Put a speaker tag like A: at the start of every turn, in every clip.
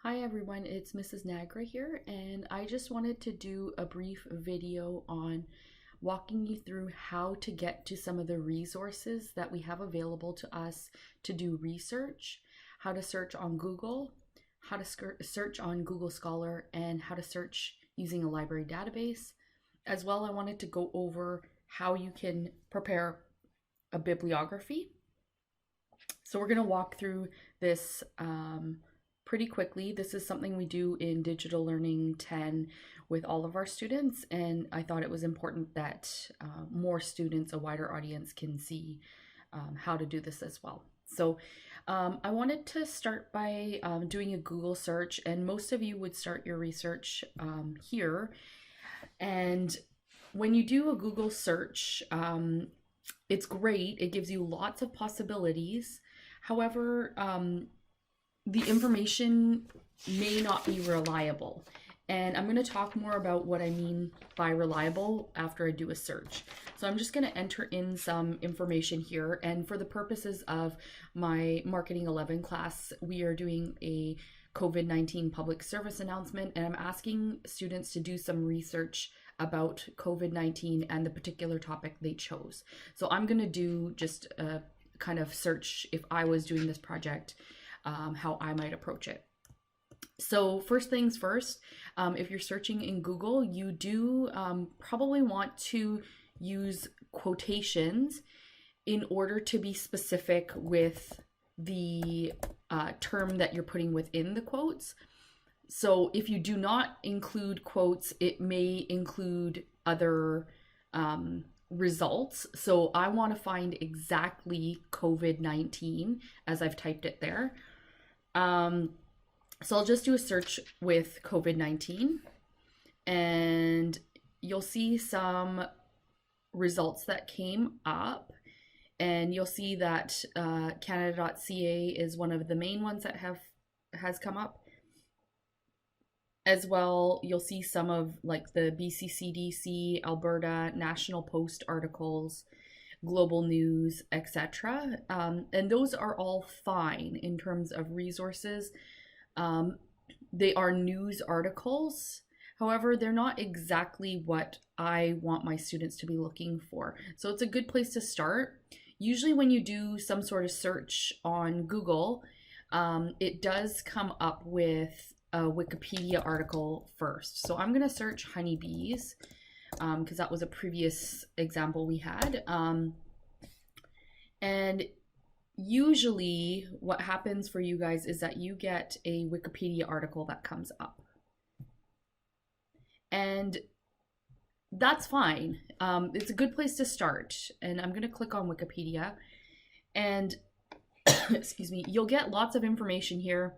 A: Hi everyone, it's Mrs. Nagra here, and I just wanted to do a brief video on walking you through how to get to some of the resources that we have available to us to do research, how to search on Google, how to search on Google Scholar, and how to search using a library database. As well, I wanted to go over how you can prepare a bibliography. So we're going to walk through this pretty quickly. This is something we do in Digital Learning 10 with all of our students, and I thought it was important that more students, a wider audience, can see how to do this as well. So I wanted to start by doing a Google search, and most of you would start your research here. And when you do a Google search, it's great. It gives you lots of possibilities. However, the information may not be reliable. And I'm going to talk more about what I mean by reliable after I do a search. So I'm just going to enter in some information here. And for the purposes of my Marketing 11 class, we are doing a COVID-19 public service announcement, and I'm asking students to do some research about COVID-19 and the particular topic they chose. So I'm going to do just a kind of search if I was doing this project, how I might approach it. So first things first, if you're searching in Google, you do probably want to use quotations in order to be specific with the term that you're putting within the quotes. So if you do not include quotes, it may include other results. So I want to find exactly COVID-19 as I've typed it there. So I'll just do a search with COVID-19, and you'll see some results that came up, and you'll see that Canada.ca is one of the main ones that has come up. As well, you'll see some of like the BCCDC, Alberta, National Post articles, Global News, etc. And those are all fine in terms of resources. They are news articles. However, they're not exactly what I want my students to be looking for. So it's a good place to start. Usually when you do some sort of search on Google, it does come up with a Wikipedia article first. So I'm going to search honeybees because that was a previous example we had. And usually what happens for you guys is that you get a Wikipedia article that comes up. And that's fine. It's a good place to start. And I'm going to click on Wikipedia. And excuse me, you'll get lots of information here.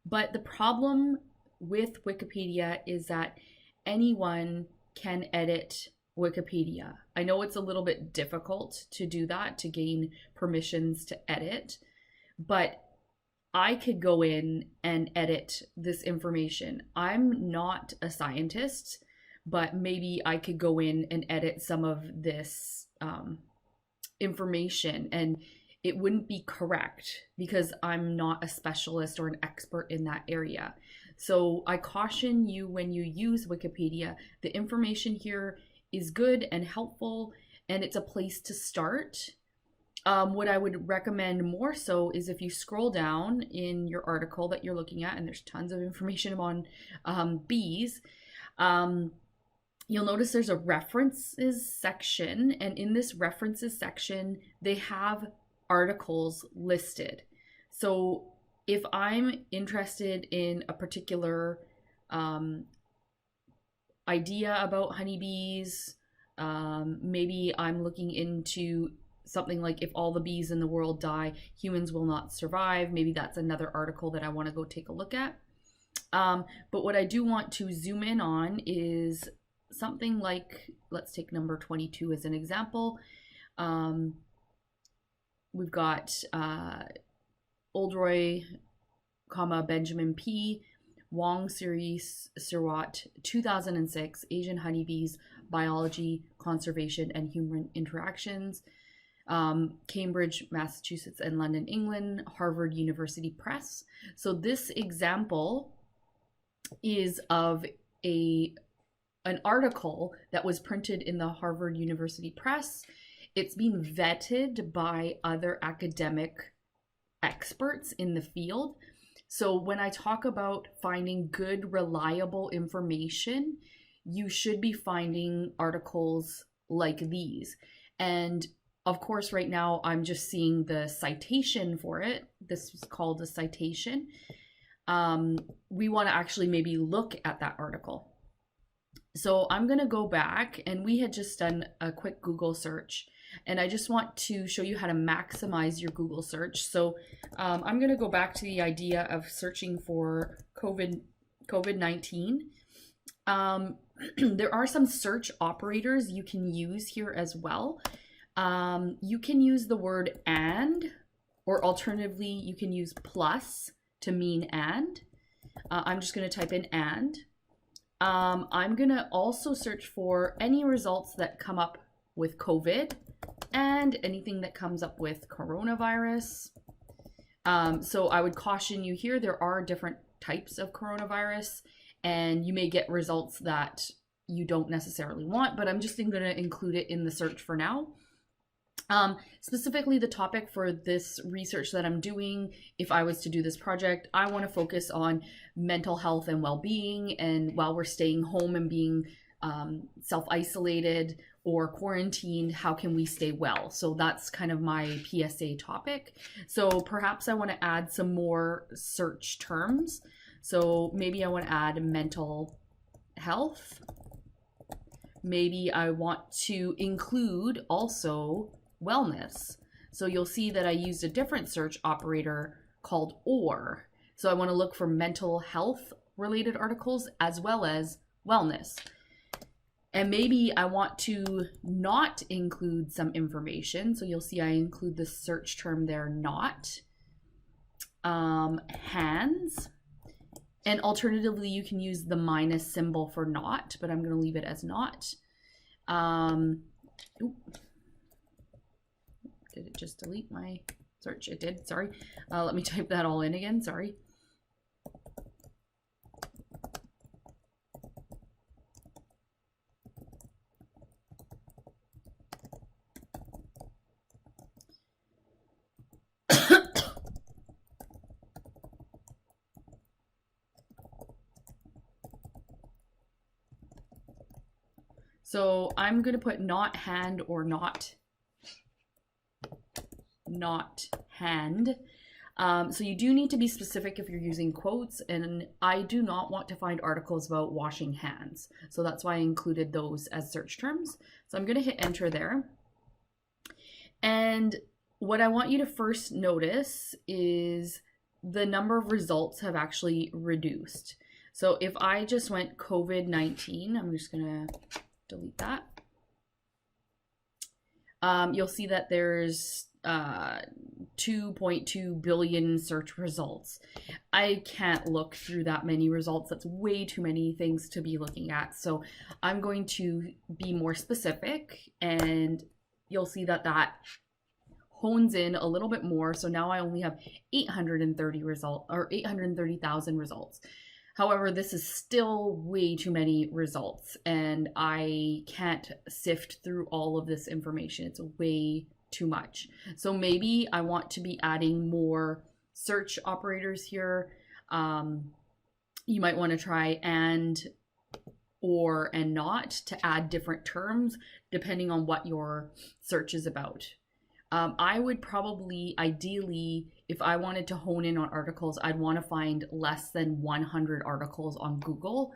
A: But the problem with Wikipedia is that anyone can edit Wikipedia. I know it's a little bit difficult to do that, to gain permissions to edit, but I could go in and edit this information. I'm not a scientist, but maybe I could go in and edit some of this information, and it wouldn't be correct because I'm not a specialist or an expert in that area. So I caution you when you use Wikipedia, the information here is good and helpful, and it's a place to start. What I would recommend more so is if you scroll down in your article that you're looking at, and there's tons of information on bees, you'll notice there's a references section, and in this references section, they have articles listed. So if I'm interested in a particular idea about honeybees, maybe I'm looking into something like if all the bees in the world die, humans will not survive. Maybe that's another article that I want to go take a look at. But what I do want to zoom in on is something like, let's take number 22 as an example. We've got Oldroy, Benjamin P. Wong Series Surratt, 2006, Asian Honeybees, Biology, Conservation, and Human Interactions. Cambridge, Massachusetts, and London, England, Harvard University Press. So this example is of an article that was printed in the Harvard University Press. It's being vetted by other academic experts in the field. So when I talk about finding good, reliable information, you should be finding articles like these. And of course, right now I'm just seeing the citation for it. This was called a citation. We want to actually maybe look at that article. So I'm going to go back, and we had just done a quick Google search, and I just want to show you how to maximize your Google search. So I'm going to go back to the idea of searching for COVID-19. There are some search operators you can use here as well. You can use the word and, or alternatively, you can use plus to mean and. I'm just going to type in and. I'm going to also search for any results that come up with COVID and anything that comes up with coronavirus. So I would caution you here, there are different types of coronavirus, and you may get results that you don't necessarily want, but I'm just going to include it in the search for now. Specifically, the topic for this research that I'm doing, if I was to do this project, I want to focus on mental health and well-being, and while we're staying home and being self-isolated or quarantined, how can we stay well? So that's kind of my PSA topic. So perhaps I want to add some more search terms. So maybe I want to add mental health. Maybe I want to include also wellness. So you'll see that I used a different search operator called or. So I want to look for mental health related articles as well as wellness. And maybe I want to not include some information. So you'll see I include the search term there, not. Hands. And alternatively, you can use the minus symbol for not, but I'm going to leave it as not. Did it just delete my search? It did, sorry. Let me type that all in again, sorry. So I'm going to put not hand or not hand. So you do need to be specific if you're using quotes, and I do not want to find articles about washing hands. So that's why I included those as search terms. So I'm going to hit enter there. And what I want you to first notice is the number of results have actually reduced. So if I just went COVID-19, I'm just going to delete that. You'll see that there's 2.2 billion search results. I can't look through that many results. That's way too many things to be looking at. So I'm going to be more specific, and you'll see that that hones in a little bit more. So now I only have 830,000 results. However, this is still way too many results, and I can't sift through all of this information. It's way too much. So maybe I want to be adding more search operators here. You might want to try and, or, and not to add different terms depending on what your search is about. I would probably, ideally, if I wanted to hone in on articles, I'd want to find less than 100 articles on Google.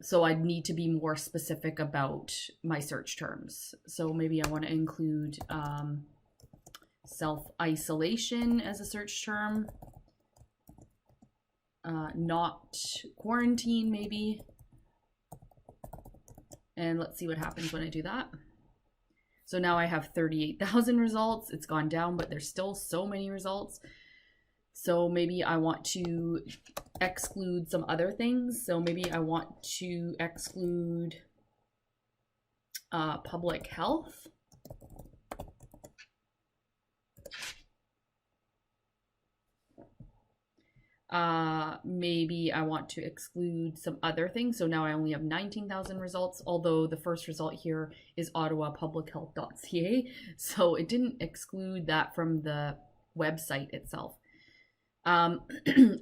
A: So I'd need to be more specific about my search terms. So maybe I want to include self-isolation as a search term. Not quarantine, maybe. And let's see what happens when I do that. So now I have 38,000 results. It's gone down, but there's still so many results. So maybe I want to exclude some other things. So maybe I want to exclude public health. maybe I want to exclude some other things. So now I only have 19,000 results, although the first result here is ottawapublichealth.ca. So it didn't exclude that from the website itself. I'm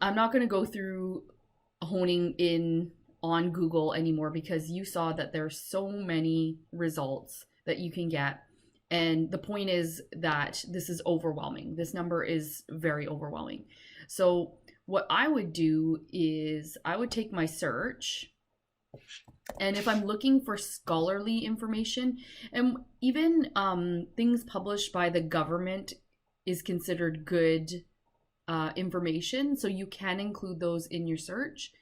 A: not going to go through honing in on Google anymore because you saw that there's so many results that you can get. And the point is that this is overwhelming. This number is very overwhelming. So what I would do is I would take my search, and if I'm looking for scholarly information, and even things published by the government is considered good information, so you can include those in your search.